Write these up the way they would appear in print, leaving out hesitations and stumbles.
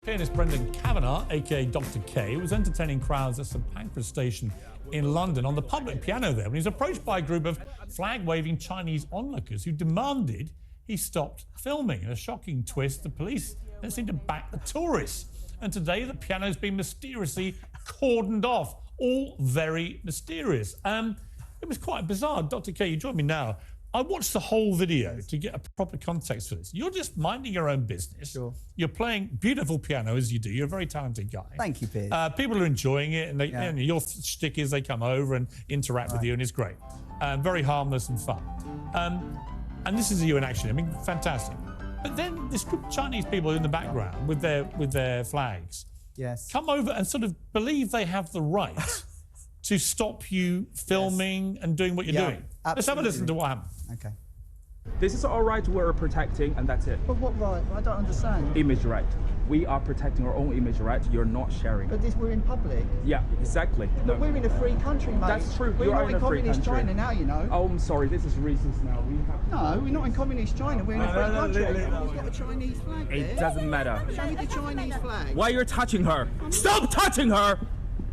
Pianist Kavanagh, aka Dr. K, was entertaining crowds at St Pancras Station in London on the public piano there when he was approached by a group of flag-waving Chinese onlookers who demanded he stopped filming. In a shocking twist, the police then seemed to back the tourists. And today, the piano's been mysteriously cordoned off. All very mysterious. It was quite bizarre. Dr. K, you join me now. I watched the whole video to get a proper context for this. You're just minding your own business. Sure. You're playing beautiful piano, as you do. You're a very talented guy. Thank you, Piers. People are enjoying it, and, and your shtick is they come over and interact with you, and it's great. Very harmless and fun. And this is you in action. I mean, fantastic. But then this group of Chinese people in the background with their flags come over and sort of believe they have the right to stop you filming and doing what you're doing. Absolutely. Let's have a listen to what happened. Okay. This is our right we're protecting, and that's it. But what right? I don't understand. Image right. We are protecting our own image right. You're not sharing. But we're in public. Yeah, exactly. But we're in a free country, mate. That's true. We're not in communist China now, you know. Oh, I'm sorry. This is racist now. No, we're not in communist China. We're in a free country. We've got a Chinese flag there. It doesn't matter. Show me the Chinese flag. Why you're touching her? Stop touching her!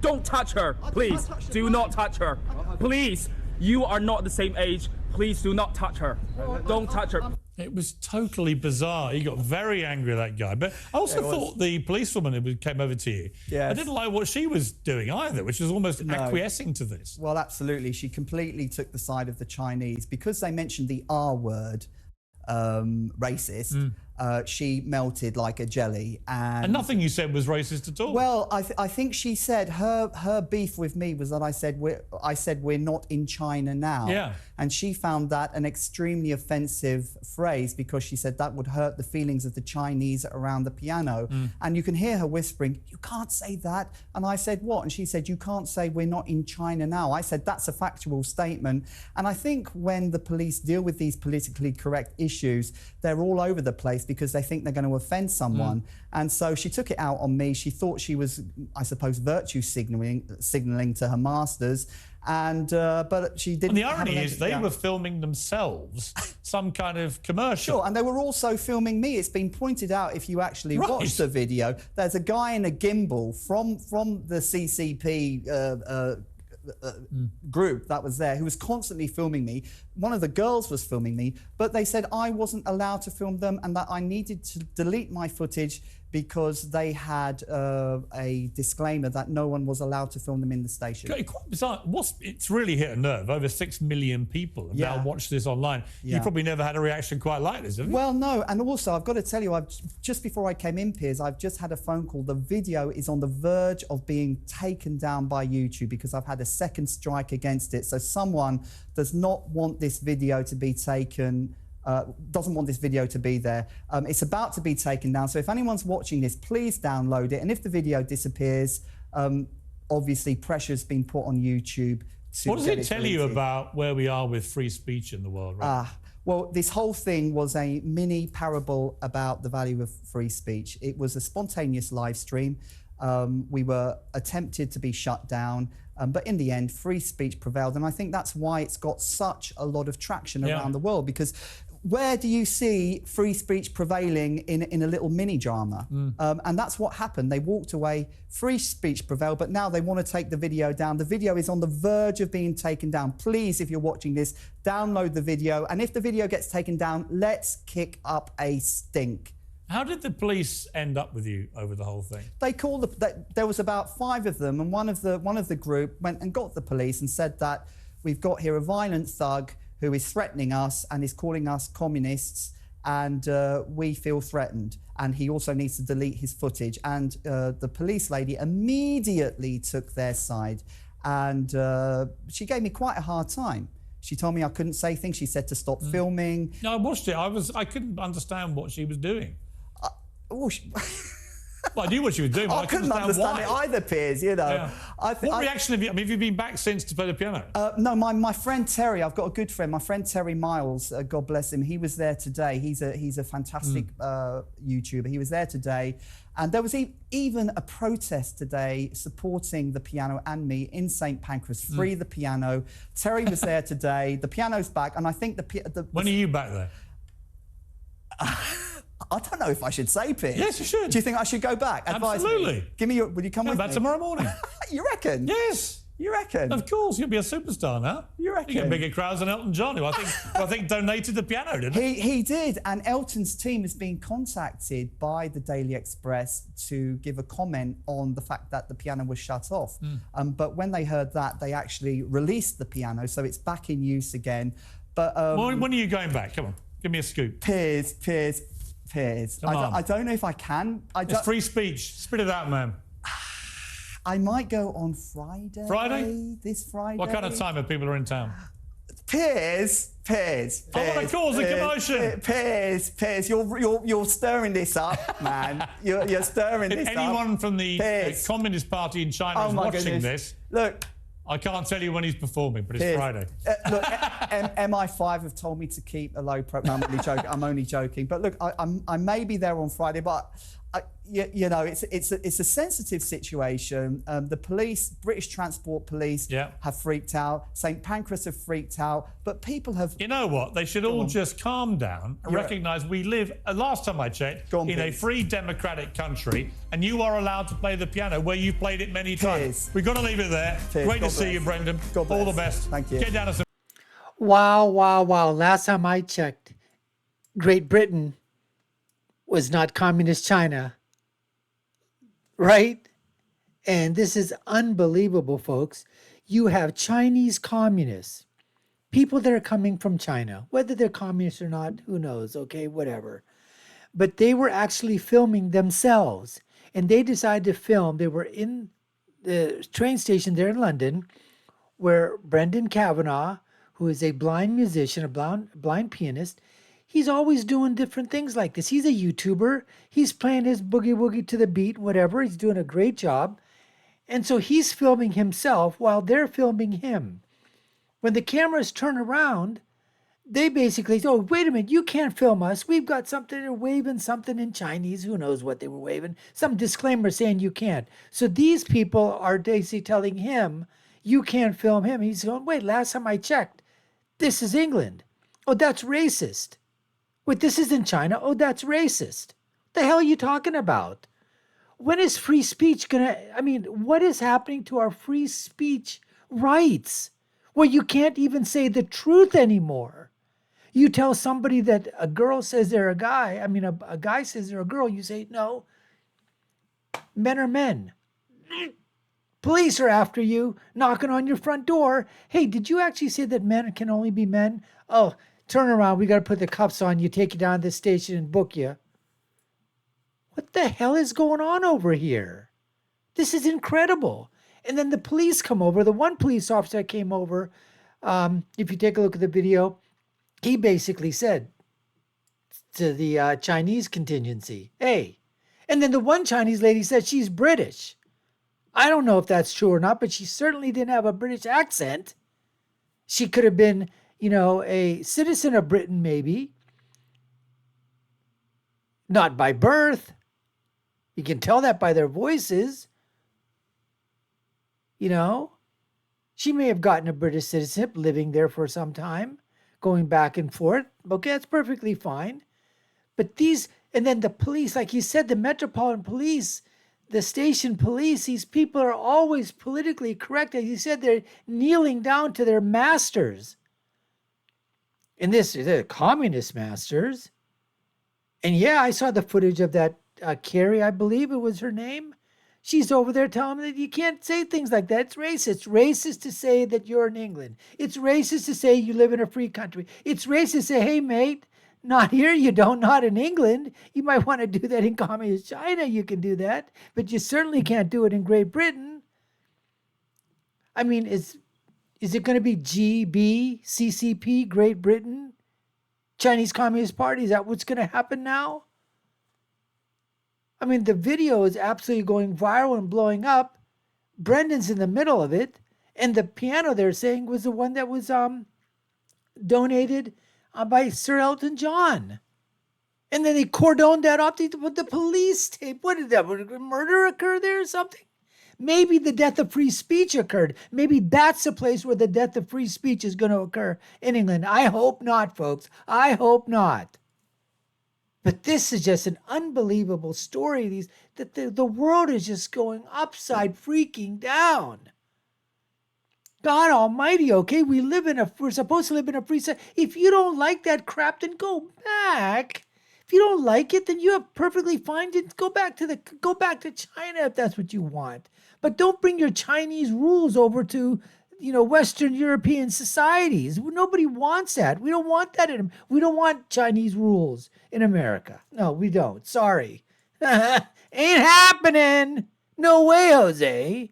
Don't touch her, please. Do not touch her. Please, you are not the same age. Please do not touch her. Don't touch her. It was totally bizarre. He got very angry, that guy. But I also thought the policewoman who came over to you, I didn't like what she was doing either, which was almost acquiescing to this. Well, absolutely. She completely took the side of the Chinese. Because they mentioned the R word, racist, she melted like a jelly. And nothing you said was racist at all. Well, I think she said her beef with me was that I said we're not in China now. Yeah. And she found that an extremely offensive phrase because she said that would hurt the feelings of the Chinese around the piano. And you can hear her whispering, "You can't say that." And I said, "What?" And she said, "You can't say we're not in China now." I said, "That's a factual statement." And I think when the police deal with these politically correct issues, they're all over the place because they think they're going to offend someone. And so she took it out on me. She thought she was, I suppose, virtue signaling to her masters. And but she didn't. And the irony is they were filming themselves some kind of commercial. Sure, and they were also filming me. It's been pointed out if you actually watch the video. There's a guy in a gimbal from the CCP group that was there who was constantly filming me. One of the girls was filming me, but they said I wasn't allowed to film them and that I needed to delete my footage because they had a disclaimer that no one was allowed to film them in the station. Quite bizarre. It's really hit a nerve. Over 6 million people have now watched this online. You probably never had a reaction quite like this, have you? Well, no. And also, I've got to tell you, just before I came in, Piers, I've just had a phone call. The video is on the verge of being taken down by YouTube because I've had a second strike against it. So someone does not want this video to be taken. Doesn't want this video to be there. It's about to be taken down. So if anyone's watching this, please download it. And if the video disappears, obviously pressure's been put on YouTube. What does it tell you about where we are with free speech in the world right now? Well, this whole thing was a mini parable about the value of free speech. It was a spontaneous live stream. We were attempted to be shut down. But in the end, free speech prevailed. And I think that's why it's got such a lot of traction around the world, because where do you see free speech prevailing in a little mini drama? And that's what happened. They walked away, free speech prevailed, but now they want to take the video down. The video is on the verge of being taken down. Please, if you're watching this, download the video. And if the video gets taken down, let's kick up a stink. How did the police end up with you over the whole thing? They called there was about 5 of them, and one of the group went and got the police and said that we've got here a violent thug who is threatening us and is calling us communists, and we feel threatened. And he also needs to delete his footage. And the police lady immediately took their side, and she gave me quite a hard time. She told me I couldn't say things. She said to stop filming. No, I watched it. I couldn't understand what she was doing. Well, I knew what she was doing, but I couldn't understand it either, Piers, you know. What reaction have you... I mean, have you been back since to play the piano? No, my friend Terry, I've got a good friend, my friend Terry Miles, God bless him, he was there today. He's a fantastic YouTuber. He was there today. And there was even a protest today supporting the piano and me in St Pancras. Free the piano. Terry was there today. The piano's back, and I think When are you back there? I don't know if I should say, Piers. Yes, you should. Do you think I should go back? Advise Absolutely. me. Give me your... Will you come Come with back me? tomorrow morning. You reckon? Yes. You reckon? Of course, you'll be a superstar now. You reckon? You get bigger crowds than Elton John, who I think donated the piano, didn't he? He did, and Elton's team has been contacted by the Daily Express to give a comment on the fact that the piano was shut off. But when they heard that, they actually released the piano, so it's back in use again. But When are you going back? Come on, give me a scoop. Piers. Come on. I don't know if I can. It's free speech. Spit it out, man. I might go on Friday. Friday? This Friday. What kind of time if people are in town? Piers. I want to cause a commotion. Piers, you're stirring this up, man. You're stirring If this up. anyone from the Piers. Communist Party in China is my watching goodness. this, Look, I can't tell you when he's performing, but it's Piers, Friday. Look, MI5 have told me to keep a low profile. No, I'm only joking. But look, I may be there on Friday, but you know, it's a sensitive situation. The police, British Transport Police, have freaked out. St Pancras have freaked out, but people have. You know what? They should all just calm down and recognise we live. Last time I checked, in a free democratic country, and you are allowed to play the piano where you've played it many times. We've got to leave it there. Great to see you, Brendan. All the best. Thank you. Get down to some. Wow. Last time I checked, Great Britain was not communist China, right? And this is unbelievable, folks. You have Chinese communists, people that are coming from China, whether they're communists or not, who knows, okay, whatever. But they were actually filming themselves, and they decided to film. They were in the train station there in London, where Brendan Kavanagh, who is a blind musician, a blind pianist, he's always doing different things like this. He's a YouTuber. He's playing his boogie woogie to the beat, whatever. He's doing a great job. And so he's filming himself while they're filming him. When the cameras turn around, they basically say, oh, wait a minute, you can't film us. We've got something, they're waving something in Chinese. Who knows what they were waving? Some disclaimer saying you can't. So these people are basically telling him, you can't film him. He's going, wait, last time I checked, this is England. Oh, that's racist. Wait, this isn't China. Oh, that's racist. The hell are you talking about? When is free speech what is happening to our free speech rights? Well, you can't even say the truth anymore. You tell somebody that a girl says they're a guy, a guy says they're a girl, you say, no, men are men. Police are after you, knocking on your front door. Hey, did you actually say that men can only be men? Oh, turn around, we got to put the cuffs on you, take you down to the station and book you. What the hell is going on over here? This is incredible. And then the police come over. The one police officer that came over, if you take a look at the video, he basically said to the Chinese contingency, hey. And then the one Chinese lady said she's British. I don't know if that's true or not, but she certainly didn't have a British accent. She could have been, a citizen of Britain, maybe. Not by birth. You can tell that by their voices. She may have gotten a British citizenship, living there for some time, going back and forth. Okay, that's perfectly fine. But and then the police, like he said, the Metropolitan Police, the station police, these people are always politically correct. As he said, they're kneeling down to their masters. And they're communist masters. And yeah, I saw the footage of that Carrie, I believe it was her name. She's over there telling me that you can't say things like that. It's racist. It's racist to say that you're in England. It's racist to say you live in a free country. It's racist to say, hey, mate, not here you don't, not in England. You might want to do that in communist China. You can do that. But you certainly can't do it in Great Britain. Is it going to be GB, CCP, Great Britain, Chinese Communist Party? Is that what's going to happen now? The video is absolutely going viral and blowing up. Brendan's in the middle of it. And the piano they're saying was the one that was donated by Sir Elton John. And then they cordoned that off with the police tape. What did that? Would murder occur there or something? Maybe the death of free speech occurred. Maybe that's the place where the death of free speech is going to occur in England. I hope not, folks. I hope not. But this is just an unbelievable story. The world is just going upside freaking down. God Almighty, okay? We're supposed to live in a free society. If you don't like that crap, then go back. If you don't like it, then you have perfectly fine to go back to China if that's what you want. But don't bring your Chinese rules over to, Western European societies. Nobody wants that. We don't want that we don't want Chinese rules in America. No, we don't. Sorry. Ain't happening. No way, Jose.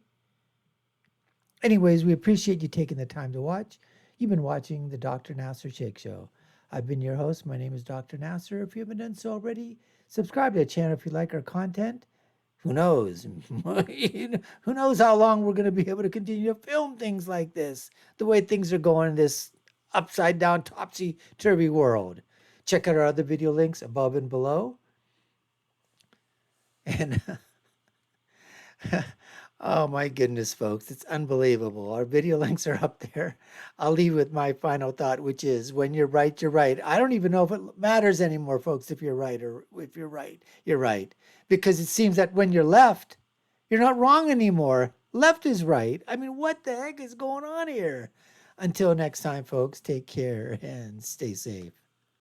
Anyways, we appreciate you taking the time to watch. You've been watching the Dr. Nasir Shaikh Show. I've been your host. My name is Dr. Nasir. If you haven't done so already, subscribe to the channel if you like our content. Who knows? Who knows how long we're going to be able to continue to film things like this, the way things are going in this upside-down, topsy-turvy world. Check out our other video links above and below. And oh my goodness, folks, it's unbelievable. Our video links are up there. I'll leave with my final thought, which is when you're right, you're right. I don't even know if it matters anymore, folks, if you're right or if you're right, you're right. Because it seems that when you're left, you're not wrong anymore. Left is right. I mean, what the heck is going on here? Until next time, folks, take care and stay safe.